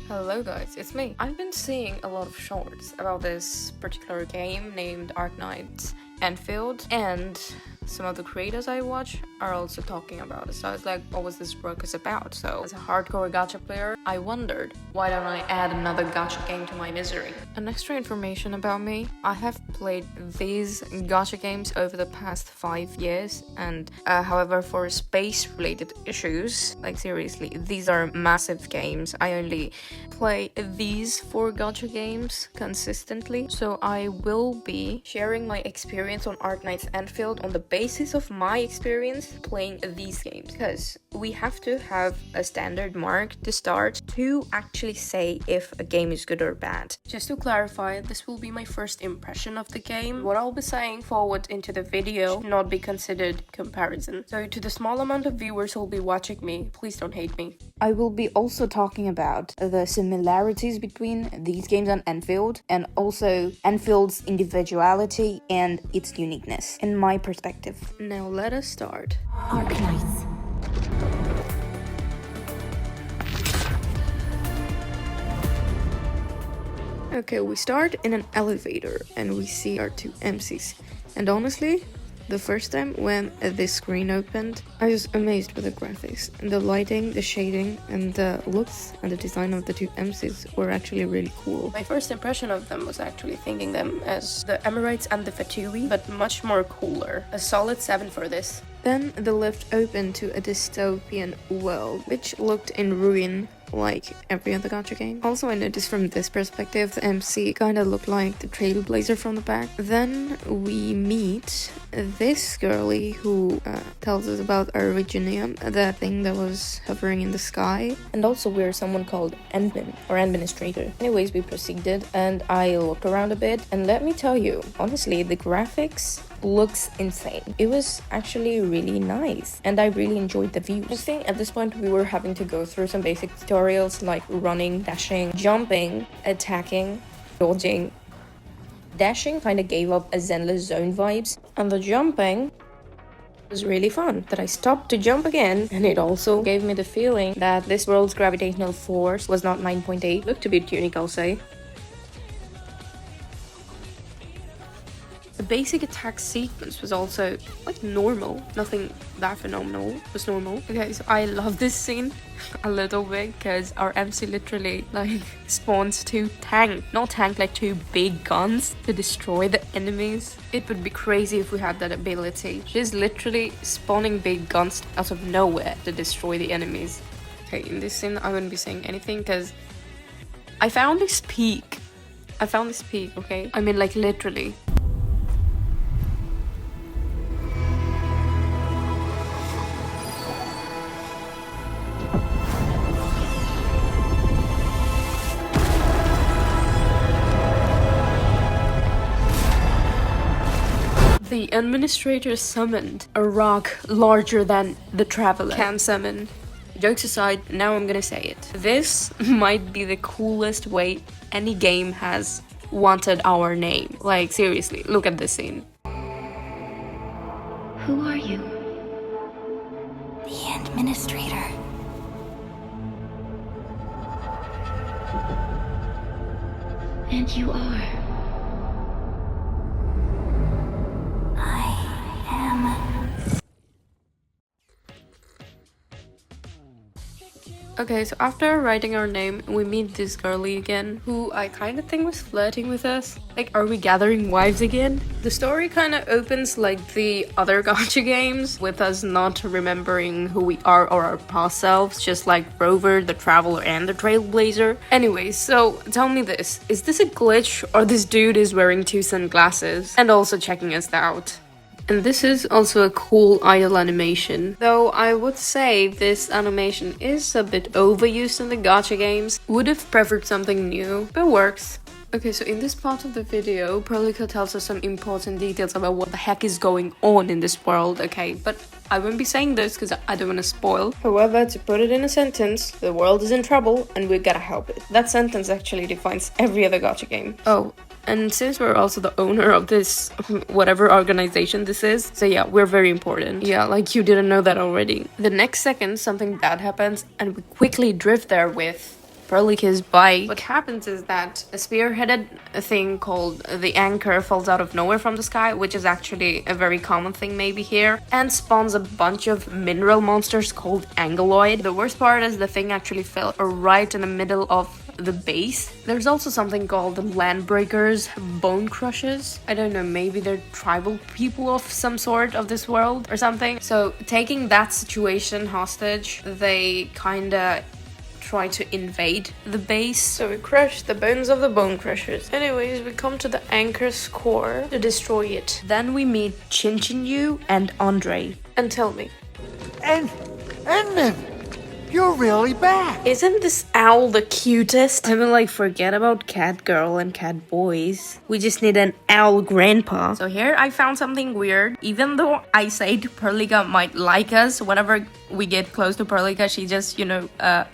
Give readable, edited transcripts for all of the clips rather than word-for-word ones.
Hello guys, it's me. I've been seeing a lot of shorts about this particular game named Arknights Endfield, and some of the creators I watch are also talking about it. So I was like, what was this work is about? So as a hardcore gacha player, I wondered, why don't I add another gacha game to my misery? An extra information about me, I have played these gacha games over the past 5 years, and however, for space related issues, like seriously, these are massive games. I only play these 4 gacha games consistently, so I will be sharing my experience on Arknights Endfield on the basis of my experience playing these games, because we have to have a standard mark to start to actually say if a game is good or bad. Just to clarify, this will be my first impression of the game. What I'll be saying forward into the video should not be considered comparison. So to the small amount of viewers who will be watching me, please don't hate me. I will be also talking about the similarities between these games and Endfield, and also Enfield's individuality and its uniqueness, in my perspective. Now let us start. Arknights. Okay, we start in an elevator and we see our 2 MCs. And honestly, the first time when this screen opened, I was amazed with the graphics. And the lighting, the shading, and the looks and the design of the 2 MCs were actually really cool. My first impression of them was actually thinking them as the Emirates and the Fatui, but much more cooler. A solid 7 for this. Then the lift opened to a dystopian world, which looked in ruin like every other gacha game. Also, I noticed from this perspective, the MC kinda looked like the Trailblazer from the back. Then we meet this girlie who tells us about Originium, that thing that was hovering in the sky. And also we're someone called admin, or administrator. Anyways, we proceeded and I looked around a bit, and let me tell you, honestly, the graphics looks insane. It was actually really nice and I really enjoyed the views. I think at this point we were having to go through some basic tutorials like running, dashing, jumping, attacking, dodging. Dashing kind of gave up a Zenless Zone vibes, and the jumping was really fun. That I stopped to jump again, and it also gave me the feeling that this world's gravitational force was not 9.8. Looked a bit unique, I'll say. The basic attack sequence was also like normal, nothing that phenomenal, was normal. Okay, so I love this scene a little bit because our MC literally like spawns 2 like 2 big guns to destroy the enemies. It would be crazy if we had that ability. She's literally spawning big guns out of nowhere to destroy the enemies. Okay, in this scene I wouldn't be saying anything because I found this peak, okay? I mean, like, literally. The administrator summoned a rock larger than the traveler can summon. Jokes aside, now I'm gonna say it. This might be the coolest way any game has wanted our name. Like, seriously, look at this scene. Who are you? The administrator. And you are. Okay, so after writing our name, we meet this girlie again, who I kind of think was flirting with us. Like, are we gathering wives again? The story kind of opens like the other gacha games, with us not remembering who we are or our past selves, just like Rover, the Traveler, and the Trailblazer. Anyways, so tell me this, is this a glitch or this dude is wearing 2 sunglasses and also checking us out? And this is also a cool idle animation. Though I would say this animation is a bit overused in the gacha games. Would have preferred something new, but works. Okay, so in this part of the video, Prolica tells us some important details about what the heck is going on in this world, okay? But I won't be saying this because I don't want to spoil. However, to put it in a sentence, the world is in trouble and we gotta help it. That sentence actually defines every other gacha game. Oh, and since we're also the owner of this, whatever organization this is, so yeah, we're very important. Yeah, like you didn't know that already. The next second, something bad happens and we quickly drift there with Perlica's bike. What happens is that a spearheaded thing called the anchor falls out of nowhere from the sky, which is actually a very common thing maybe here, and spawns a bunch of mineral monsters called Angeloid. The worst part is the thing actually fell right in the middle of the base. There's also something called the Landbreakers, Bone Crushers. I don't know, maybe they're tribal people of some sort of this world or something. So taking that situation hostage, they kinda try to invade the base. So we crush the bones of the Bone Crushers. Anyways, we come to the Anchor's core to destroy it. Then we meet Yu and Andre. And tell me, And Edmund, you're really back. isn't this owl the cutest? I mean, like, forget about cat girl and cat boys. We just need an owl grandpa. So here I found something weird. Even though I said Perlica might like us, whenever we get close to Perlica, she just,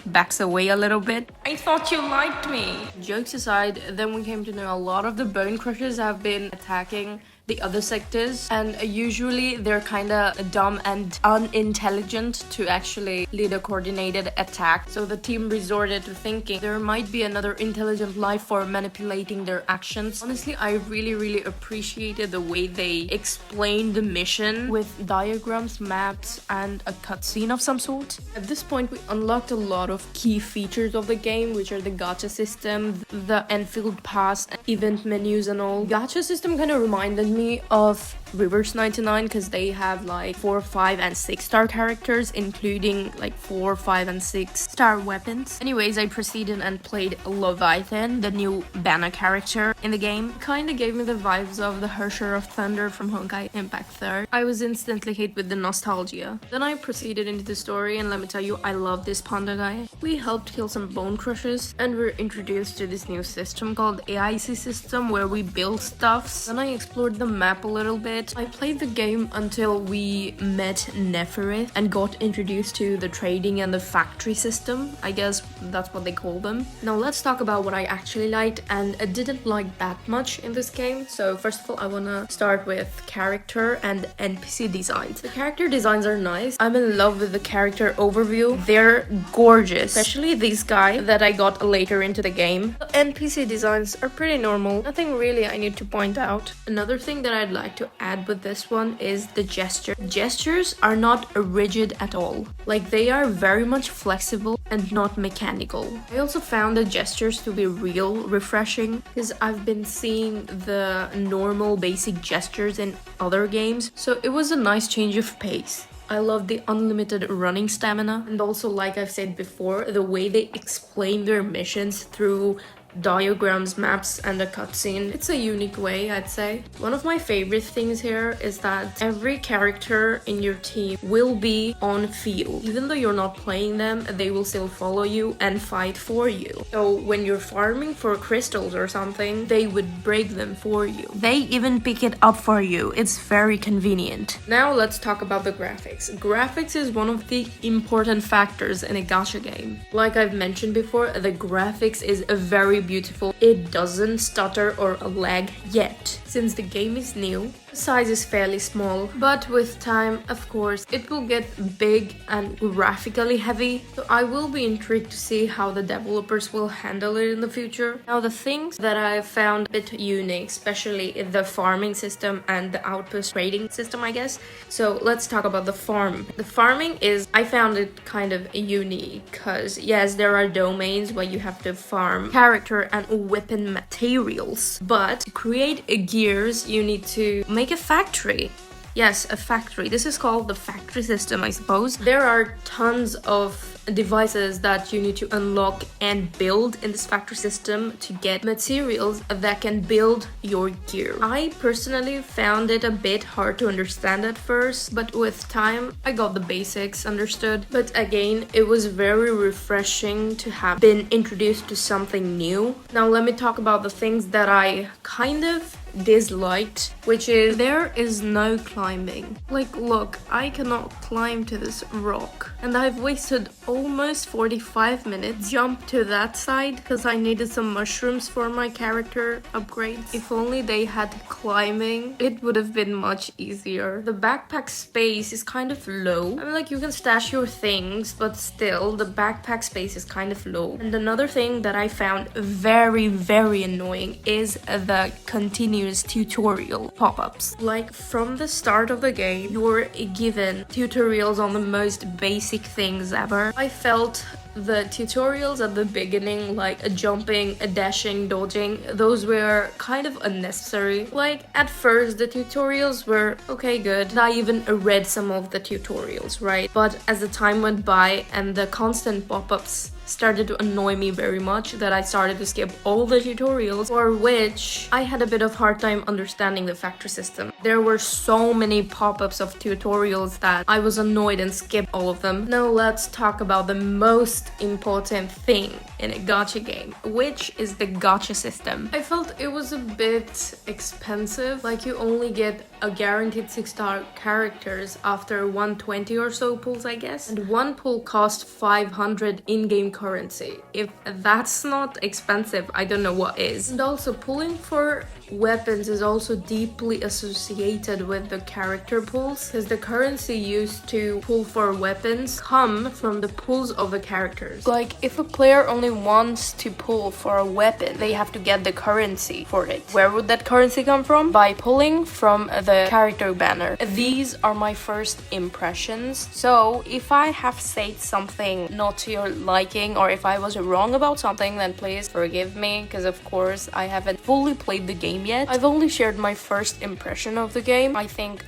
backs away a little bit. I thought you liked me. Jokes aside, then we came to know a lot of the Bone Crushers have been attacking the other sectors, and usually they're kind of dumb and unintelligent to actually lead a coordinated attack. So the team resorted to thinking there might be another intelligent life form manipulating their actions. Honestly, I really appreciated the way they explained the mission with diagrams, maps, and a cutscene of some sort. At this point, we unlocked a lot of key features of the game, which are the gacha system, the Enfield Pass, event menus and all. Gacha system kind of reminded me of Reverse 99 because they have like 4, 5, and 6-star characters, including like 4, 5, and 6-star weapons. Anyways, I proceeded and played Leviathan, the new Banner character in the game. Kinda gave me the vibes of the Hersher of Thunder from Honkai Impact 3rd. I was instantly hit with the nostalgia. Then I proceeded into the story, and let me tell you, I love this panda guy. We helped kill some Bone Crushers, and we're introduced to this new system called AIC system where we build stuffs. Then I explored the map a little bit. I played the game until we met Neferith and got introduced to the trading and the factory system. I guess that's what they call them. Now let's talk about what I actually liked and didn't like that much in this game. So first of all, I wanna start with character and NPC designs. The character designs are nice. I'm in love with the character overview. They're gorgeous, especially this guy that I got later into the game. The NPC designs are pretty normal. Nothing really I need to point out. Another thing that I'd like to add with this one is the gesture. Gestures are not rigid at all. Like, they are very much flexible and not mechanical. I also found the gestures to be real refreshing because I've been seeing the normal basic gestures in other games, so it was a nice change of pace. I love the unlimited running stamina, and also, like I've said before, the way they explain their missions through diagrams, maps, and a cutscene. It's a unique way, I'd say. One of my favorite things here is that every character in your team will be on field. Even though you're not playing them, they will still follow you and fight for you. So when you're farming for crystals or something, they would break them for you. They even pick it up for you. It's very convenient. Now let's talk about the graphics. Graphics is one of the important factors in a gacha game. Like I've mentioned before, the graphics is a very beautiful. It doesn't stutter or lag yet. Since the game is new, the size is fairly small, but with time, of course, it will get big and graphically heavy. So I will be intrigued to see how the developers will handle it in the future. Now, the things that I found a bit unique, especially the farming system and the outpost trading system, I guess. So let's talk about the farm. The farming is, I found it kind of unique because yes, there are domains where you have to farm character and weapon materials, but to create gears, you need to make a factory. Yes, a factory. This is called the factory system, I suppose. There are tons of devices that you need to unlock and build in this factory system to get materials that can build your gear. I personally found it a bit hard to understand at first, but with time I got the basics understood. But again, it was very refreshing to have been introduced to something new. Now let me talk about the things that I kind of disliked, which is there is no climbing. Like, look, I cannot climb to this rock, and I've wasted almost 45 minutes jump to that side because I needed some mushrooms for my character upgrades. If only they had climbing, it would have been much easier. The backpack space is kind of low. I mean, like, you can stash your things, but still the backpack space is kind of low. And another thing that I found very annoying is the continuous tutorial pop-ups. Like, from the start of the game, you're given tutorials on the most basic things ever. I felt the tutorials at the beginning, like a jumping, a dashing, dodging, those were kind of unnecessary. Like, at first the tutorials were okay, good. I even read some of the tutorials, right? But as the time went by and the constant pop-ups started to annoy me very much, that I started to skip all the tutorials, for which I had a bit of hard time understanding the factory system. There were so many pop-ups of tutorials that I was annoyed and skipped all of them. Now let's talk about the most important thing in a gacha game, which is the gacha system. I felt it was a bit expensive. Like, you only get a guaranteed 6-star characters after 120 or so pulls, I guess. And one pull cost 500 in-game currency. If that's not expensive, I don't know what is. And also, pulling for weapons is also deeply associated with the character pulls, because the currency used to pull for weapons come from the pulls of the characters. Like, if a player only wants to pull for a weapon, they have to get the currency for it. Where would that currency come from? By pulling from the character banner. These are my first impressions. So if I have said something not to your liking, or if I was wrong about something, then please forgive me, because of course I haven't fully played the game yet. I've only shared my first impression of the game. I think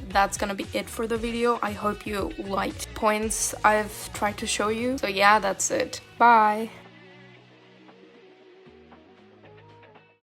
that's gonna be it for the video. I hope you liked points I've tried to show you. So yeah, that's it. Bye.